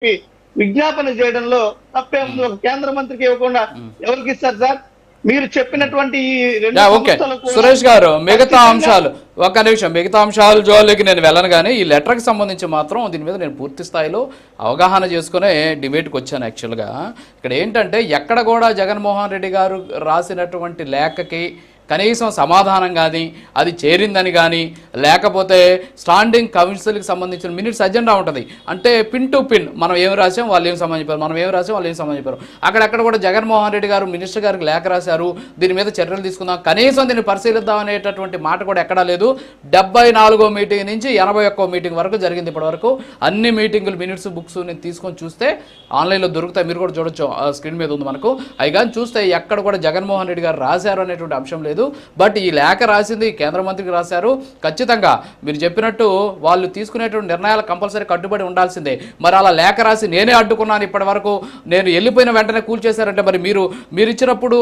చెప్పి విజ్ఞాపన చేయడంలో తప్పేముంది? ఒక కేంద్ర మంత్రికి ఇవ్వకుండా ఎవరికి ఇస్తారు సార్? మీరు చెప్పినటువంటి ఈ రెండు ఓకే సంస్థలు కూడా సురేష్ గారు, మిగతా ఖచ్చితంగా అంశాలు ఒక్క నిమిషం, మిగతా అంశాల జోలికి నేను వెళ్ళను, కానీ ఈ లెటర్కి సంబంధించి మాత్రం దీని మీద నేను పూర్తి స్థాయిలో అవగాహన చేసుకునే డిబేట్కి వచ్చాను. యాక్చువల్గా ఇక్కడ ఏంటంటే ఎక్కడ కూడా జగన్మోహన్ రెడ్డి గారు రాసినటువంటి లేఖకి కనీసం సమాధానం కానీ అది చేరిందని కానీ లేకపోతే స్టాండింగ్ కౌన్సిల్కి సంబంధించిన మినిట్స్ అజెండా ఉంటుంది. అంటే పిన్ టు పిన్ మనం ఏం రాసాం వాళ్ళు ఏం సమాధానం చెప్పారు, మనం ఏం రాసాం వాళ్ళు ఏం సమాధానం చెప్పారు. అక్కడక్కడ కూడా జగన్మోహన్ రెడ్డి గారు మినిస్టర్ గారికి లేఖ రాశారు, దీని మీద చర్యలు తీసుకుందాం, కనీసం దీన్ని పరిశీలిద్దాం అనేటటువంటి మాట కూడా ఎక్కడా లేదు. 74వ మీటింగ్ నుంచి 81వ మీటింగ్ వరకు జరిగింది ఇప్పటి వరకు. అన్ని మీటింగులు మినిట్స్ బుక్స్ నేను తీసుకొని చూస్తే ఆన్లైన్లో దొరుకుతాయి, మీరు కూడా చూడొచ్చు, స్క్రీన్ మీద ఉంది మనకు. అవి కానీ చూస్తే ఎక్కడ కూడా జగన్మోహన్ రెడ్డి గారు రాశారు అనేటువంటి అంశం లేదు. బట్ ఈ లేఖ రాసింది కేంద్ర మంత్రికి రాశారు. ఖచ్చితంగా మీరు చెప్పినట్టు వాళ్ళు తీసుకునేటువంటి నిర్ణయాలు కంపల్సరీ కట్టుబడి ఉండాల్సిందే. మరి అలా లేఖ రాసి నేనే అడ్డుకున్నాను ఇప్పటి వరకు, నేను వెళ్ళిపోయిన వెంటనే కూల్చేశారంటే మరి మీరు ఇచ్చినప్పుడు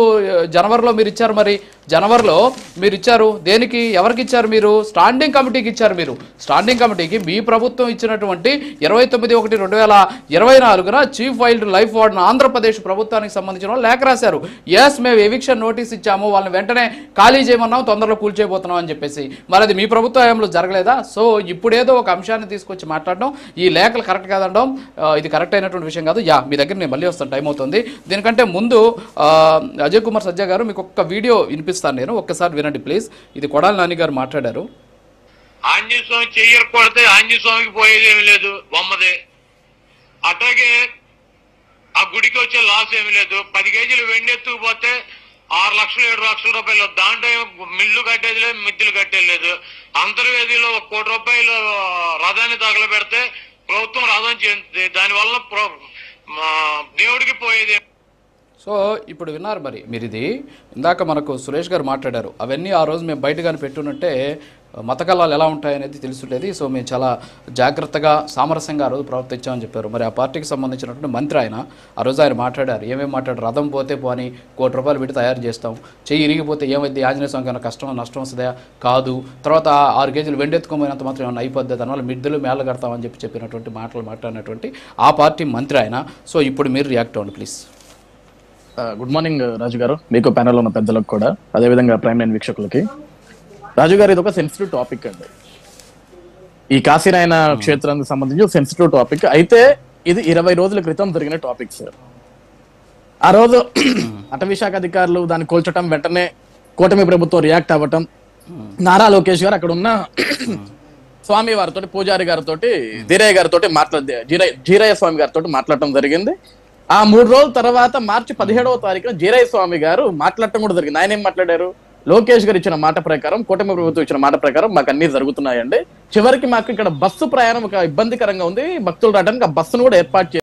జనవరిలో మీరు ఇచ్చారు, మరి జనవరిలో మీరు ఇచ్చారు దేనికి, ఎవరికి ఇచ్చారు? మీరు స్టాండింగ్ కమిటీకి ఇచ్చారు. మీరు స్టాండింగ్ కమిటీకి మీ ప్రభుత్వం ఇచ్చినటువంటి 29/1/2024 chief wild life warden Andhra Pradesh ప్రభుత్వానికి సంబంధించిన లేఖ రాశారు. ఎస్, మేము ఎవిక్షన్ నోటీస్ ఇచ్చాము, వాళ్ళని వెంటనే ఖాళీ చేయమన్నాం, తొందరలో కూల్చేయబోతున్నాం అని చెప్పేసి. మరి అది మీ ప్రభుత్వ హయాంలో జరగలేదా? సో ఇప్పుడేదో ఒక అంశాన్ని తీసుకొచ్చి మాట్లాడడం, ఈ లేఖలు కరెక్ట్ కాదనడం ఇది కరెక్ట్ అయినటువంటి విషయం కాదు. మీ దగ్గర నేను మళ్ళీ వస్తాను, టైం అవుతుంది. దీనికంటే ముందు అజయ్ కుమార్ సజ్జా గారు మీకు ఒక్క వీడియో వినిపిస్తాను, నేను ఒక్కసారి వినండి ప్లీజ్. ఇది కొడాలి నాని గారు మాట్లాడారు. ఆంజనేయ స్వామి చెయ్యకపోతే ఆంజనేయ స్వామికి పోయేది ఏమి లేదు, బొమ్మదే. అట్లాగే ఆ గుడికి వచ్చే లాస్ ఏమి లేదు. 10 కేజీలు వెండి ఎత్తుకుపోతే 6 లక్షలు 7 లక్షల రూపాయలు, దాంట్లో మిల్లు కట్టేది లేదు, మిద్దులు కట్టేది లేదు. అంతర్వేదిలో 1 కోటి రూపాయలు రథాన్ని తగలబెడితే ప్రభుత్వం రథం చెందుతుంది, దానివల్ల దేవుడికి పోయేది. సో ఇప్పుడు విన్నారు మరి మీరు. ఇది ఇందాక మనకు సురేష్ గారు మాట్లాడారు, అవన్నీ ఆ రోజు మేము బయటగానే పెట్టున్నట్టే మతకళాలు ఎలా ఉంటాయనేది తెలుసుండేది. సో మేము చాలా జాగ్రత్తగా సామరస్యంగా ఆ రోజు ప్రవర్తించామని చెప్పారు. మరి ఆ పార్టీకి సంబంధించినటువంటి మంత్రి ఆయన ఆ రోజు ఆయన మాట్లాడారు, ఏమేమి మాట్లాడారు? రథం పోతే పోని 1 కోటి రూపాయలు పెట్టి తయారు చేస్తాం, చెయ్యి ఇరిగిపోతే ఏమైంది, ఆంజనేయ స్వామికి ఏమైనా నష్టం వస్తుందా? కాదు. తర్వాత 6 కేజీలు వెండెత్తుకోమైనంత మాత్రం ఏమైనా అయిపోద్ది, దానివల్ల మిద్దెలు మేళ కడతామని చెప్పినటువంటి మాటలు మాట్లాడినటువంటి ఆ పార్టీ మంత్రి ఆయన. సో ఇప్పుడు మీరు రియాక్ట్ అవ్వండి ప్లీజ్. గుడ్ మార్నింగ్ రాజు గారు, మీకు ప్యానెల్లో ఉన్న పెద్దలకు కూడా, అదేవిధంగా ప్రైమ్ లైన్ వీక్షకులకి. రాజు గారు, ఇది ఒక సెన్సిటివ్ టాపిక్ అండి. ఈ కాశీనాయన క్షేత్రానికి సంబంధించి సెన్సిటివ్ టాపిక్ అయితే ఇది 20 రోజుల క్రితం జరిగిన టాపిక్ సార్. ఆ రోజు అటవీ శాఖ అధికారులు దాన్ని కోల్చటం, వెంటనే కూటమి ప్రభుత్వం రియాక్ట్ అవ్వటం, నారా లోకేష్ గారు అక్కడ ఉన్న స్వామి వారితో, పూజారి గారితో, ధీరయ్య గారితో జీరయ్య స్వామి గారితో మాట్లాడటం జరిగింది. ఆ 3 రోజుల తర్వాత మార్చి 17వ తారీఖున జీరయ్య స్వామి గారు మాట్లాడటం కూడా జరిగింది. ఆయన ఏం మాట్లాడారు? లోకేష్ గారు ఇచ్చిన మాట ప్రకారం, కూటమి ప్రభుత్వం ఇచ్చిన మాట ప్రకారం మాకు అన్ని జరుగుతున్నాయండి. చివరికి మాకు ఇక్కడ బస్సు ప్రయాణం ఒక ఇబ్బందికరంగా ఉంది, భక్తులు రావడానికి ఆ బస్సును కూడా ఏర్పాటు